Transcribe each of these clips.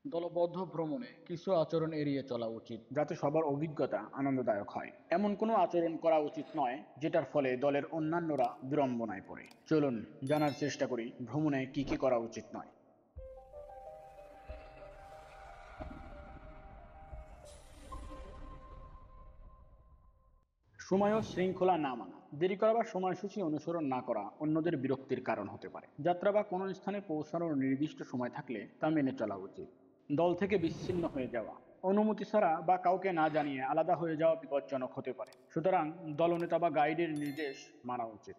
দলবদ্ধ ভ্রমণে কিছু আচরণ এড়িয়ে চলা উচিত যাতে সবার অভিজ্ঞতা আনন্দদায়ক হয়। এমন কোনো আচরণ করা উচিত নয় যেটার ফলে দলের অন্যান্যরা বিড়ম্বনায় পড়ে। চলুন জানার চেষ্টা করি ভ্রমণে কি কি করা উচিত নয়। সময় ও শৃঙ্খলা না মানা, দেরি করা বা সময়সূচি অনুসরণ না করা অন্যদের বিরক্তির কারণ হতে পারে। যাত্রা বা কোনো স্থানে পৌঁছানোর নির্দিষ্ট সময় থাকলে তা মেনে চলা উচিত। দল থেকে বিচ্ছিন্ন হয়ে যাওয়া, অনুমতি ছাড়া বা কাউকে না জানিয়ে আলাদা হয়ে যাওয়া বিপজ্জনক হতে পারে, সুতরাং দলনেতা বা গাইডের নির্দেশ মানা উচিত।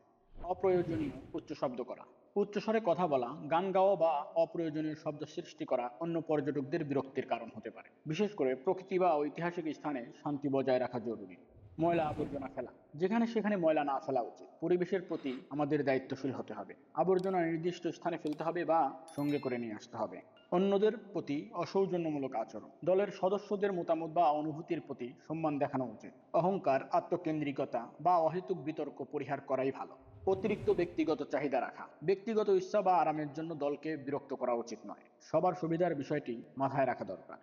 অপ্রয়োজনীয় উচ্চ শব্দ করা, উচ্চস্বরে কথা বলা, গান গাওয়া বা অপ্রয়োজনীয় শব্দ সৃষ্টি করা অন্য পর্যটকদের বিরক্তির কারণ হতে পারে। বিশেষ করে প্রকৃতি বা ঐতিহাসিক স্থানে শান্তি বজায় রাখা জরুরি। ময়লা আবর্জনা ফেলা, যেখানে সেখানে ময়লা না ফেলা উচিত। পরিবেশের প্রতি আমাদের দায়িত্বশীল হতে হবে। আবর্জনা নির্দিষ্ট স্থানে ফেলতে হবে বা সঙ্গে করে নিয়ে আসতে হবে। অন্যদের প্রতি অসৌজন্যমূলক আচরণ, দলের সদস্যদের মতামত বা অনুভূতির প্রতি সম্মান দেখানো উচিত। অহংকার, আত্মকেন্দ্রিকতা বা অহেতুক বিতর্ক পরিহার করাই ভালো। অতিরিক্ত ব্যক্তিগত চাহিদা রাখা, ব্যক্তিগত ইচ্ছা বা আরামের জন্য দলকে বিরক্ত করা উচিত নয়। সবার সুবিধার বিষয়টি মাথায় রাখা দরকার।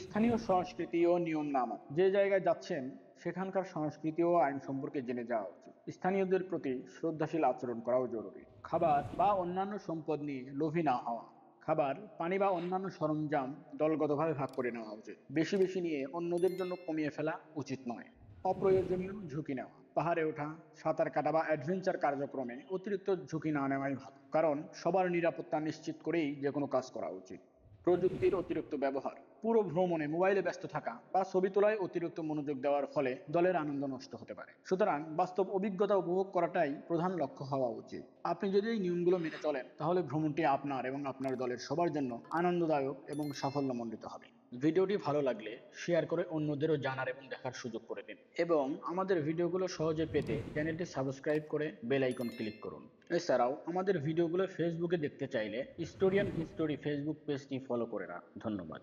স্থানীয় সংস্কৃতি ও নিয়ম না মানা, যে জায়গায় যাচ্ছেন সেখানকার সংস্কৃতি ও আইন সম্পর্কে জেনে যাওয়া উচিত। স্থানীয়দের প্রতি শ্রদ্ধাশীল আচরণ করাও জরুরি। খাবার বা অন্যান্য সম্পদ নিয়ে লোভী না হওয়া, খাবার, পানি বা অন্যান্য সরঞ্জাম দলগতভাবে ভাগ করে নেওয়া উচিত। বেশি বেশি নিয়ে অন্যদের জন্য কমিয়ে ফেলা উচিত নয়। অপ্রয়োজনীয় ঝুঁকি নেওয়া, পাহাড়ে ওঠা, সাঁতার কাটা বা অ্যাডভেঞ্চার কার্যক্রমে অতিরিক্ত ঝুঁকি না নেওয়াই ভালো, কারণ সবার নিরাপত্তা নিশ্চিত করেই যে কোনো কাজ করা উচিত। প্রযুক্তির অতিরিক্ত ব্যবহার, পুরো ভ্রমণে মোবাইলে ব্যস্ত থাকা বা ছবি তোলায় অতিরিক্ত মনোযোগ দেওয়ার ফলে দলের আনন্দ নষ্ট হতে পারে। সুতরাং বাস্তব অভিজ্ঞতা উপভোগ করাটাই প্রধান লক্ষ্য হওয়া উচিত। আপনি যদি এই নিয়মগুলো মেনে চলেন তাহলে ভ্রমণটি আপনার এবং আপনার দলের সবার জন্য আনন্দদায়ক এবং সাফল্যমণ্ডিত হবে। ভিডিওটি ভালো লাগলে শেয়ার করে অন্যদেরও জানার এবং দেখার সুযোগ করে দিন, এবং আমাদের ভিডিওগুলো সহজে পেতে চ্যানেলটি সাবস্ক্রাইব করে বেল আইকন ক্লিক করুন। এছাড়াও আমাদের ভিডিওগুলো ফেসবুকে দেখতে চাইলে স্টোরিয়ান হিস্টোরি ফেসবুক পেজটি ফলো করে রাখুন। ধন্যবাদ।